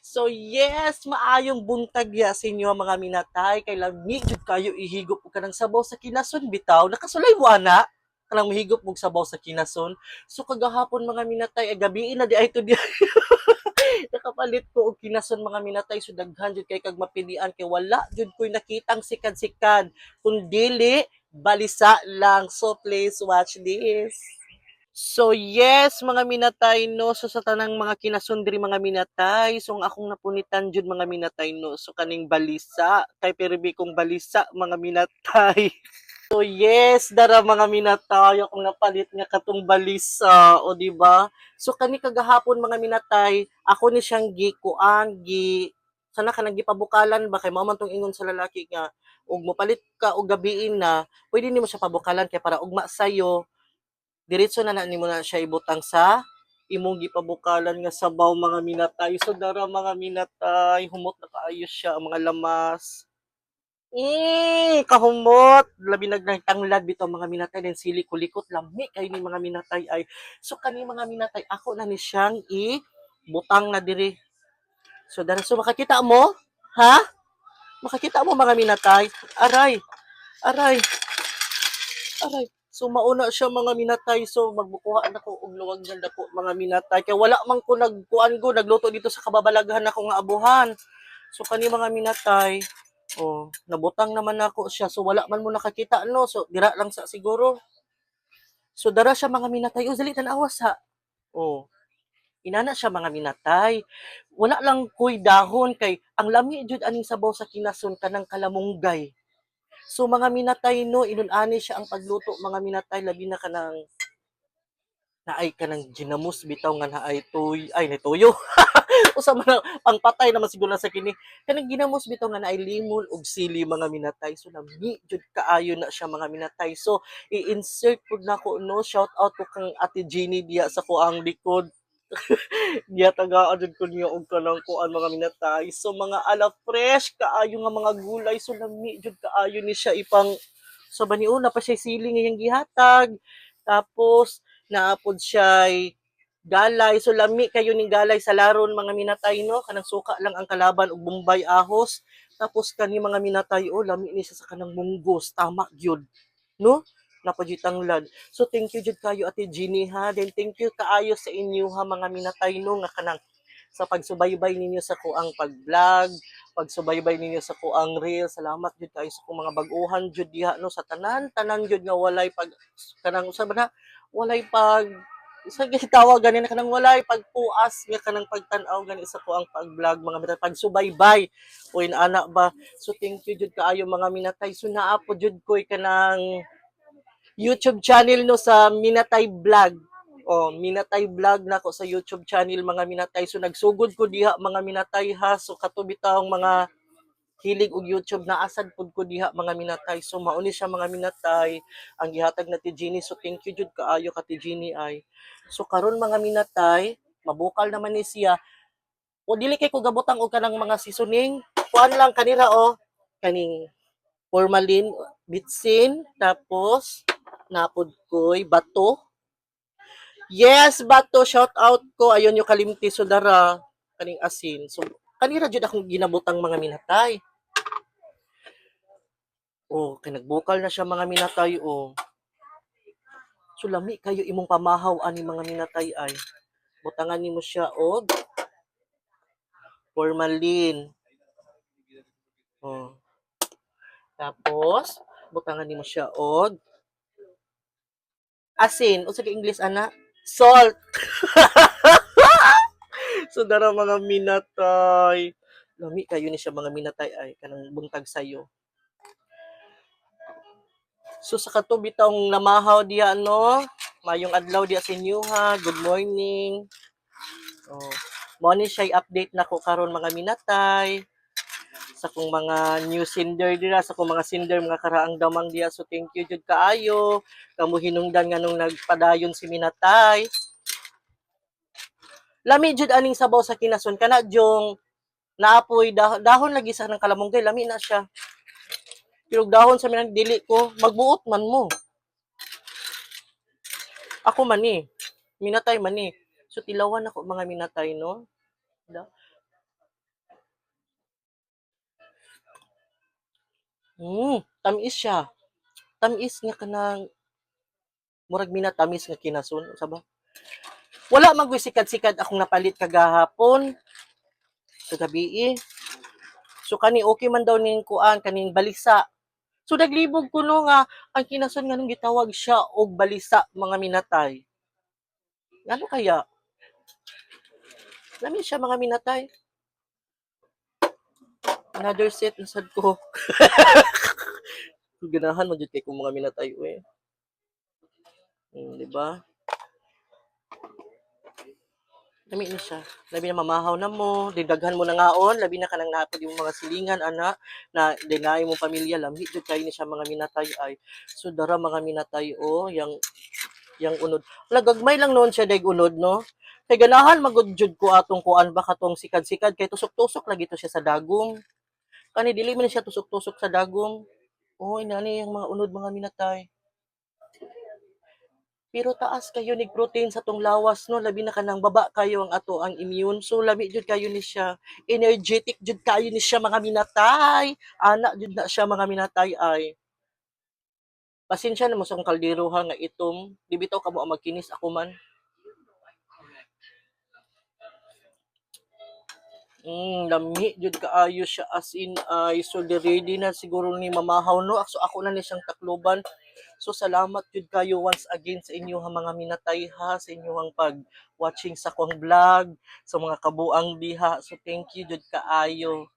So yes, maayong buntag ya sa inyo mga minatay. Kay lami jud kayo ihigop ka ng sabaw sa kinason bitaw. Nakasulay mo ana kanang mahigop mong sabaw sa kinason. So kagahapon mga minatay, gabi na di ay to di nakapalit ko og kinason mga minatay. So daghan jud kay kag mapilian kay wala jud ko'y nakitang sikan-sikan. Kung dili balisa lang. So please watch this. So yes, mga minatay no, so sa tanang mga kinasundri mga minatay, so ang akong napunitan jud mga minatay no, so kaning balisa, kay perbi kong balisa mga minatay. So yes, dara mga minatay, akong napalit nga katong balisa, o di ba? So kani kagahapon mga minatay, ako ni siyang sana ka naggipabukalan ba kay mao man tong ingon sa lalaki nga ug mopalit ka og gabiin na, pwede nimo siya pabukalan kay para ugma sayo diretso na nimo na siya ibutang sa imong gipabukalan nga sabaw mga minatay. So dara mga minatay, humot na kaayo siya ang mga lamas. Kahumot. Labi nagtanglad bitaw mga minatay den sili kulikot lami kay ni mga minatay ay. So kani mga minatay ako na ni siyang butang na diri. So dara so makakita mo? Ha? Makakita mo mga minatay? Aray, aray. Aray, so mauna siya mga minatay, so magbukuha na ko og luwag na dako mga minatay. Kaya wala man ko nagkuan ko, nagluto dito sa kababalaghan ako nga abuhan. So kani mga minatay, nabutang naman ako siya. So wala man mo nakakita no. So dira lang sa siguro. So dara siya mga minatay, dali tan-awas ha. Oh, inana siya mga minatay. Wala lang koy dahon kay ang lami jud aning sabaw sa kinason kanang kalamunggay. So mga minatay no, inunani siya ang pagluto mga minatay labi na kanang naay ka ng ginamos bitaw nga naay tuyo. Usa man pangpatay naman siguro sa kini. Kanang ginamos bitaw nga naay limon ug sili mga minatay. So lami jud kaayo na siya mga minatay. So i-insert pud nako no, shout out ko kang Ate Jeannie diya sa kuang likod. Diya tagaan jud ko niya og kanang kuan mga minatay. So mga ala fresh kaayo nga mga gulay. So lami jud kaayo ni siya ipang so baniuna pa siya siling nga gihatag. Tapos naapod siya galay. So lami kayo ning galay sa laron mga minatay no. Kanang suka lang ang kalaban ug bombay ahos. Tapos kani mga minatay lami ni siya sa kanang munggos. Tama gyud no. Napagitanglad. So thank you jud kayo Ate Jeannie ha. Then thank you kaayo sa inyo ha mga minatay no nga kanang sa pagsubaybay ninyo sa kuang pag-vlog, pagsubaybay ninyo sa kuang reel. Salamat jud kayo sa mga bag-uhan jud diha no sa tanan-tanan jud nga walay pag kanang usa ba na walay pag sa gitawag ganin kanang walay pagpuas nga kanang pagtan-aw gani sa kuang pag-vlog mga minatay pagsubaybay o ana ba. So thank you jud kaayo mga minatay. So naa po jud koy kanang YouTube channel no sa Minatay Vlog. Minatay Vlog na ko sa YouTube channel mga minatay. So nagsugod ko diha mga minatay ha. So katubi taong mga hilig og YouTube na asad pud ko diha mga minatay. So mauni siya mga minatay ang gihatag na ti Jeannie. So thank you jud kaayo ka ti Jeannie ay. So karon mga minatay, mabukal naman ni siya. O dili kay ko gabutang og kanang mga seasoning. Kuan lang kanira kaning formalin, bitsin, tapos napod ko'y bato. Yes, bato, shout out ko. Ayun yung kalimti sudara, kaning asin. So, kanira jud akong ginabutang mga minatay. Kay nagbukal na siya mga minatay, So, lami kayo imong pamahaw ani mga minatay ay. Butangan nimo siya og formalin. Oh. Tapos, butangan nimo siya og asin. Unsa kay English ana? Salt. So dara mga minatay. Lami kayo ni siya mga minatay ay kanang buntag sayo. So sa kato bitong namahaw diya no, mayong adlaw diya sa inyo ha. Good morning. Mo ni siya update nako karon mga minatay sa kong mga new sender dira sa kong mga sender mga karaang damang diya. So thank you jud kaayo kamo hinungdan nga nung nagpadayon si minatay. Lami jud aning sabaw sa kinason kana jong naapoy dahon lagi sa ng kalamunggay lami na siya. Pero dahon sa minang dili ko magbuot man mo. Ako man minatay man So tilawan ako mga minatay no. Tamis siya. Tamis nga kanang murag minatamis nga kinasun sa ba. Wala man gyud sikad-sikad akong napalit kagahapon sa gabi. So kani okay man daw ning kuan kaning balisa. So naglibog ko no nga ang kinasun nga nung gitawag siya og balisa mga minatay. Ngano kaya? Lami siya mga minatay. Another set na sad ko. Ganahan mo jud kay kung mga minatay we. Di ba? Lami ni siya. Labi na mamahaw na mo, didaghan mo na ngaon, labi na kanang napod yung mga silingan ana na dinay mo pamilya lami jud kay ni siya mga minatay ay. So dara mga minatay yang unod. Wala gagmay lang noon siya dag unod no. Kay ganahan magud jud ko atong kuan ba katong sikad-sikad kay tusok-tusok lagi to siya sa dagom. Kani dili man siya tusok-tusok sa dagom. Oy nani yung mga unod mga minatay. Pero taas kayo nig protein sa tong lawas no, labi na kanang baba kayo ang ato ang immune. So labi jud kayo ni siya. Energetic jud kayo ni siya mga minatay. Ana jud na siya mga minatay ay. Pasensya na mo sa akong kaldero ha nga itom. Di bitaw kamo ang magkinis ako man. Lami jud kaayo siya as in ay so di ready na siguro ni mamahaw no. So ako na ni siyang takloban. So salamat jud kayo once again sa inyo mga minatay ha sa inyong pag watching sa kong vlog sa mga kabuang diha. So thank you jud kaayo.